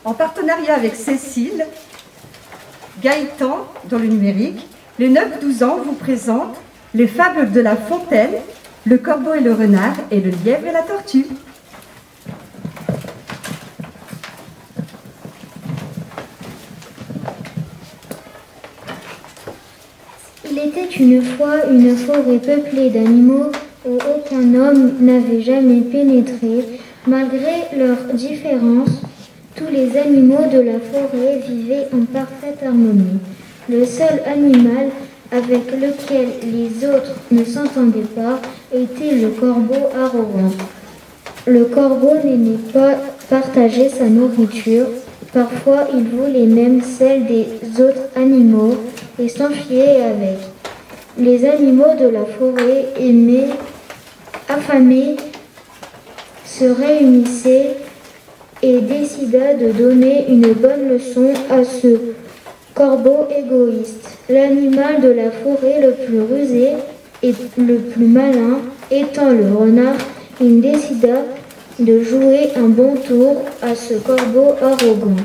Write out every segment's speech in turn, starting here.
en partenariat avec Cécile, Gaëtan dans le numérique, les 9-12 ans vous présentent les fables de La Fontaine, le corbeau et le renard et le lièvre et la tortue. Il était une fois une forêt peuplée d'animaux où aucun homme n'avait jamais pénétré. Malgré leurs différences, tous les animaux de la forêt vivaient en parfaite harmonie. Le seul animal avec lequel les autres ne s'entendaient pas était le corbeau arrogant. Le corbeau n'aimait pas partager sa nourriture. Parfois, il voulait même celle des autres animaux et s'enfuir avec. Les animaux de la forêt, affamés, se réunissaient et décida de donner une bonne leçon à ce corbeau égoïste. L'animal de la forêt le plus rusé et le plus malin étant le renard, il décida de jouer un bon tour à ce corbeau arrogant.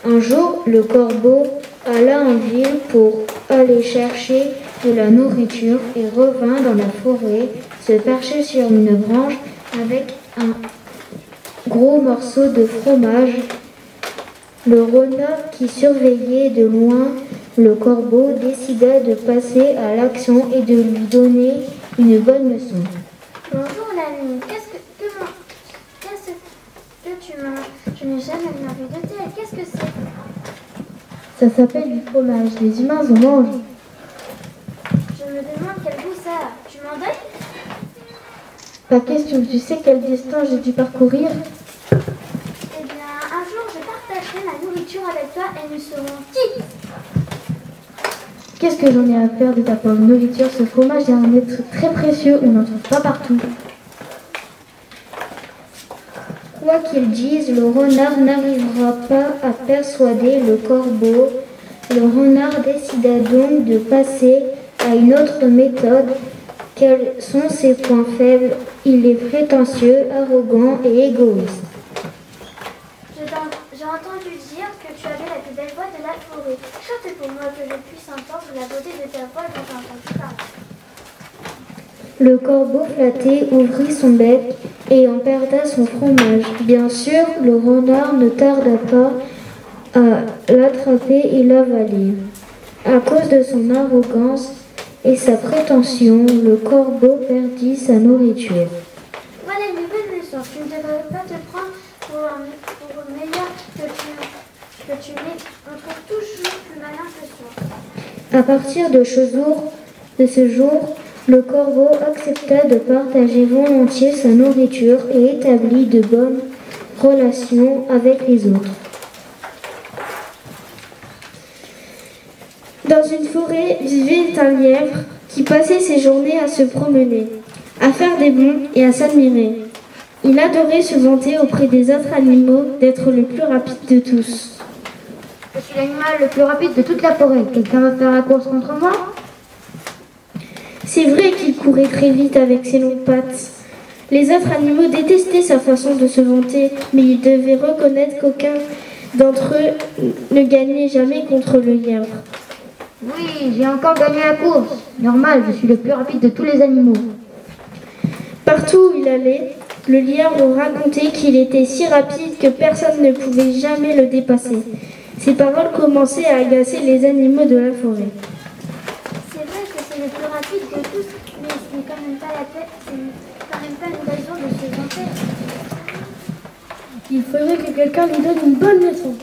Un jour, le corbeau alla en ville pour aller chercher de la nourriture et revint dans la forêt, se percher sur une branche avec un gros morceau de fromage. Le renard qui surveillait de loin le corbeau décida de passer à l'action et de lui donner une bonne leçon. Bonjour l'ami, qu'est-ce que tu manges? Je n'ai jamais rien vu de tel. Qu'est-ce que c'est? Ça s'appelle du fromage, les humains en mangent. Je me demande quel goût ça a. Tu m'en donnes? Pas question, tu sais quelle distance j'ai dû parcourir? Eh bien, un jour je partagerai ma nourriture avec toi et nous serons quittes. Qu'est-ce que j'en ai à faire de ta pauvre nourriture? Ce fromage est un être très précieux, on n'en trouve pas partout. Quoi qu'ils disent, le renard n'arrivera pas à persuader le corbeau. Le renard décida donc de passer à une autre méthode. Quels sont ses points faibles? Il est prétentieux, arrogant et égoïste. J'ai entendu dire que tu avais la plus belle voix de la forêt. Chante pour moi que je puisse entendre la beauté de ta voix dont j'ai entendu parler. Le corbeau flatté ouvrit son bec et en perda son fromage. Bien sûr, le renard ne tarda pas à l'attraper et l'avaler. À cause de son arrogance et sa prétention, le corbeau perdit sa nourriture. Voilà une bonne leçon. Tu ne devrais pas te prendre pour meilleur que tu n'es. On trouve toujours plus malin que soi. À partir de ce jour, le corbeau accepta de partager volontiers sa nourriture et établit de bonnes relations avec les autres. Dans une forêt vivait un lièvre qui passait ses journées à se promener, à faire des bonds et à s'admirer. Il adorait se vanter auprès des autres animaux d'être le plus rapide de tous. Je suis l'animal le plus rapide de toute la forêt. Quelqu'un va faire la course contre moi? C'est vrai qu'il courait très vite avec ses longues pattes. Les autres animaux détestaient sa façon de se vanter, mais ils devaient reconnaître qu'aucun d'entre eux ne gagnait jamais contre le lièvre. Oui, j'ai encore gagné la course. Normal, je suis le plus rapide de tous les animaux. Partout où il allait, le lièvre racontait qu'il était si rapide que personne ne pouvait jamais le dépasser. Ces paroles commençaient à agacer les animaux de la forêt. C'est vrai que c'est le plus rapide de tous, mais ce n'est quand même pas la tête, c'est quand même pas une raison de se vanter. Il faudrait que quelqu'un lui donne une bonne leçon.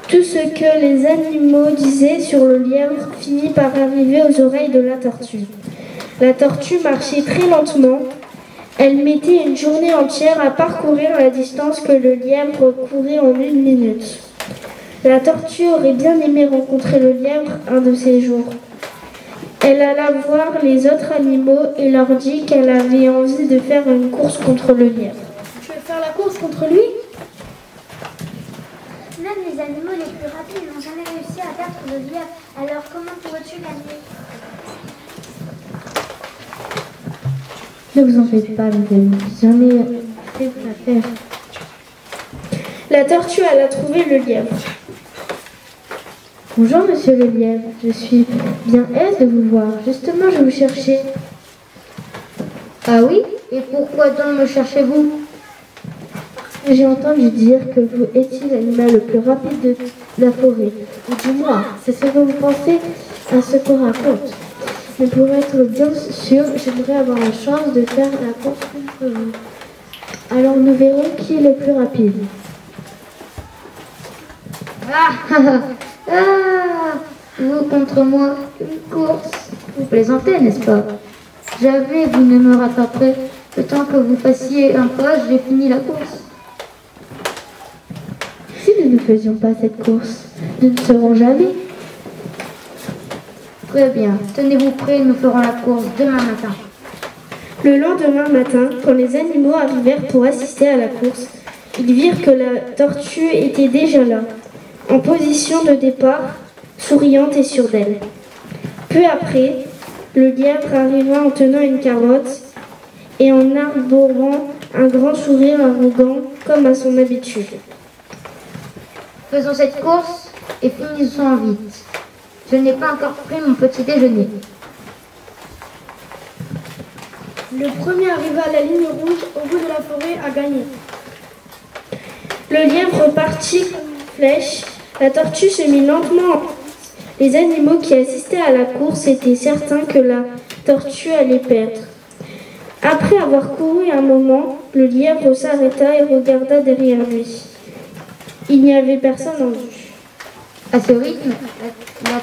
Tout ce que les animaux disaient sur le lièvre finit par arriver aux oreilles de la tortue. La tortue marchait très lentement. Elle mettait une journée entière à parcourir la distance que le lièvre courait en 1 minute. La tortue aurait bien aimé rencontrer le lièvre un de ces jours. Elle alla voir les autres animaux et leur dit qu'elle avait envie de faire une course contre le lièvre. Tu veux faire la course contre lui? Même les animaux les plus rapides n'ont jamais réussi à battre le lièvre, alors comment pourrais-tu gagner? Ne vous en faites pas, mes amis. J'en ai fait l'affaire. La tortue alla trouver le lièvre. Bonjour, monsieur le lièvre. Je suis bien aise de vous voir. Justement, je vous cherchais. Ah oui? Et pourquoi donc me cherchez-vous? J'ai entendu dire que vous étiez l'animal le plus rapide de la forêt. Ou du moins, c'est ce que vous pensez à ce qu'on raconte. Mais pour être bien sûr, j'aimerais avoir la chance de faire la course contre vous. Alors nous verrons qui est le plus rapide. Vous contre moi, une course. Vous plaisantez, n'est-ce pas? Jamais vous ne me rattraperez. Le temps que vous fassiez un pas, j'ai fini la course. Si nous ne faisions pas cette course, nous ne serons jamais. Très bien, tenez-vous prêts, nous ferons la course demain matin. Le lendemain matin, quand les animaux arrivèrent pour assister à la course, ils virent que la tortue était déjà là, en position de départ, souriante et sûre d'elle. Peu après, le lièvre arriva en tenant une carotte et en arborant un grand sourire arrogant comme à son habitude. Faisons cette course et finissons vite. Je n'ai pas encore pris mon petit déjeuner. Le premier arriva à la ligne rouge au bout de la forêt a gagné. Le lièvre partit comme une flèche. La tortue se mit lentement en route. Les animaux qui assistaient à la course étaient certains que la tortue allait perdre. Après avoir couru un moment, le lièvre s'arrêta et regarda derrière lui. Il n'y avait personne en vue. À ce rythme, la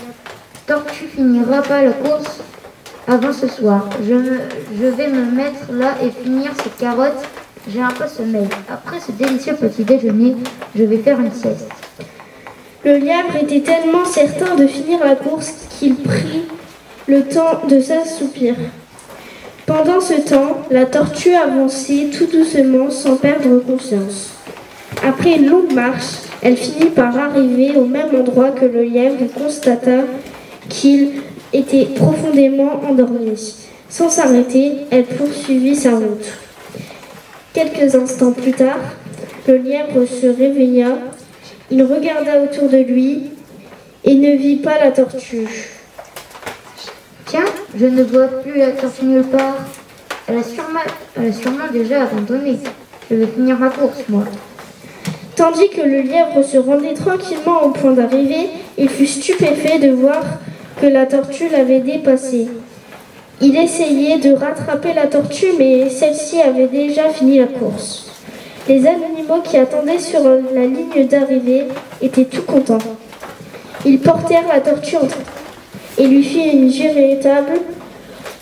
tortue finira pas la course avant ce soir. Je vais me mettre là et finir ces carottes. J'ai un peu sommeil. Après ce délicieux petit déjeuner, je vais faire une sieste. Le lièvre était tellement certain de finir la course qu'il prit le temps de s'assoupir. Pendant ce temps, la tortue avançait tout doucement sans perdre conscience. Après une longue marche, elle finit par arriver au même endroit que le lièvre et constata qu'il était profondément endormi. Sans s'arrêter, elle poursuivit sa route. Quelques instants plus tard, le lièvre se réveilla. Il regarda autour de lui et ne vit pas la tortue. Tiens, je ne vois plus la tortue nulle part. Elle a sûrement déjà abandonné. Je vais finir ma course, moi. Tandis que le lièvre se rendait tranquillement au point d'arrivée, il fut stupéfait de voir que la tortue l'avait dépassé. Il essayait de rattraper la tortue, mais celle-ci avait déjà fini la course. Les animaux qui attendaient sur la ligne d'arrivée étaient tout contents. Ils portèrent la tortue en train et lui firent une véritable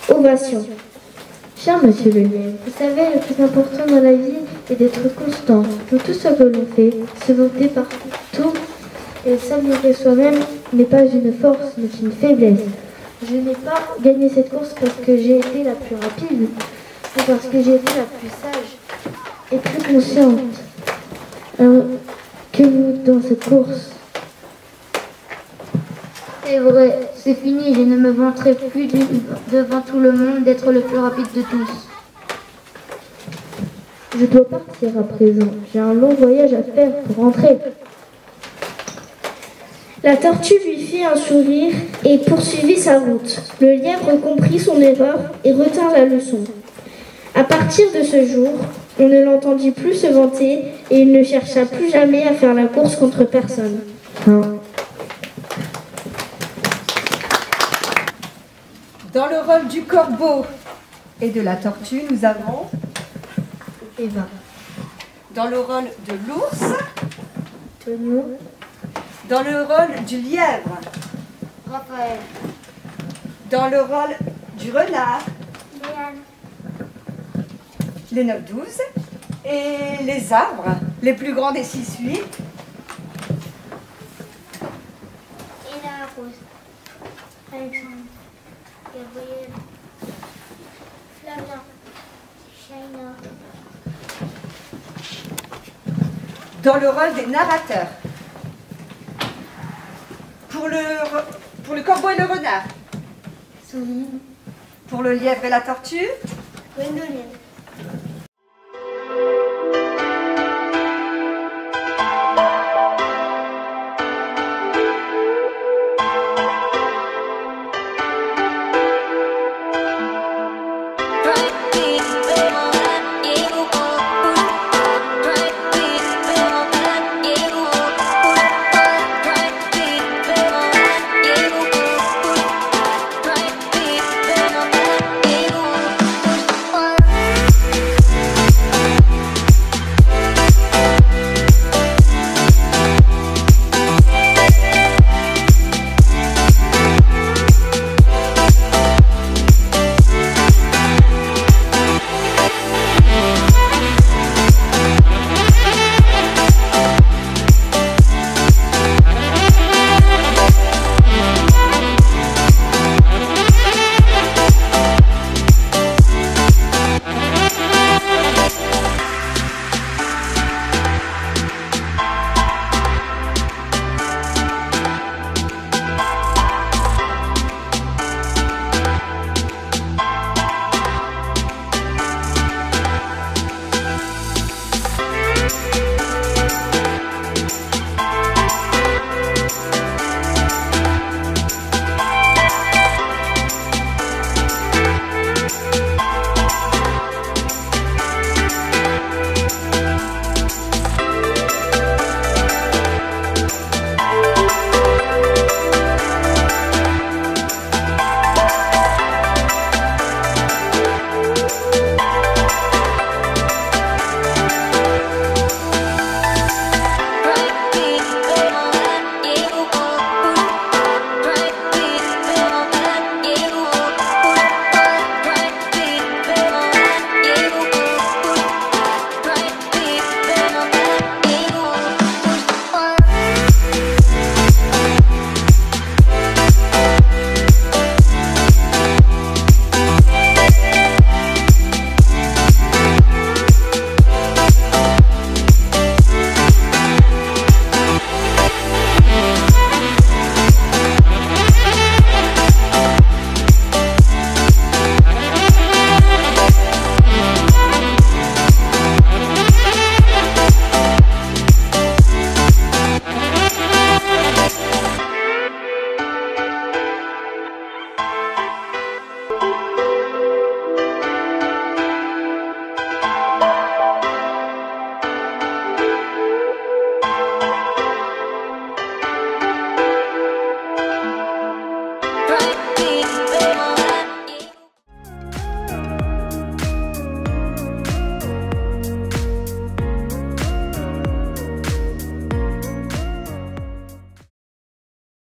ovation. Cher monsieur le lièvre, vous savez, le plus important dans la vie est d'être constant. Dans tout ce que l'on fait, se vanter partout et s'améliorer soi-même n'est pas une force, mais une faiblesse. Je n'ai pas gagné cette course parce que j'ai été la plus rapide, mais parce que j'ai été la plus sage et plus consciente que vous dans cette course. C'est vrai, c'est fini, je ne me vanterai plus devant tout le monde d'être le plus rapide de tous. Je dois partir à présent. J'ai un long voyage à faire pour rentrer. La tortue lui fit un sourire et poursuivit sa route. Le lièvre comprit son erreur et retint la leçon. À partir de ce jour, on ne l'entendit plus se vanter et il ne chercha plus jamais à faire la course contre personne. Dans le rôle du corbeau et de la tortue, nous avons Eva. dans le rôle de l'ours, Tonio. dans le rôle du lièvre, Raphaël. dans le rôle du renard, Léane. les 9-12, et les arbres, les plus grands des 6-8, Ina Rose. Alexandre. Gabriel. Flavien. Shaina. dans le rôle des narrateurs. Pour le corbeau et le renard, Soline. pour le lièvre et la tortue, Gwendoline.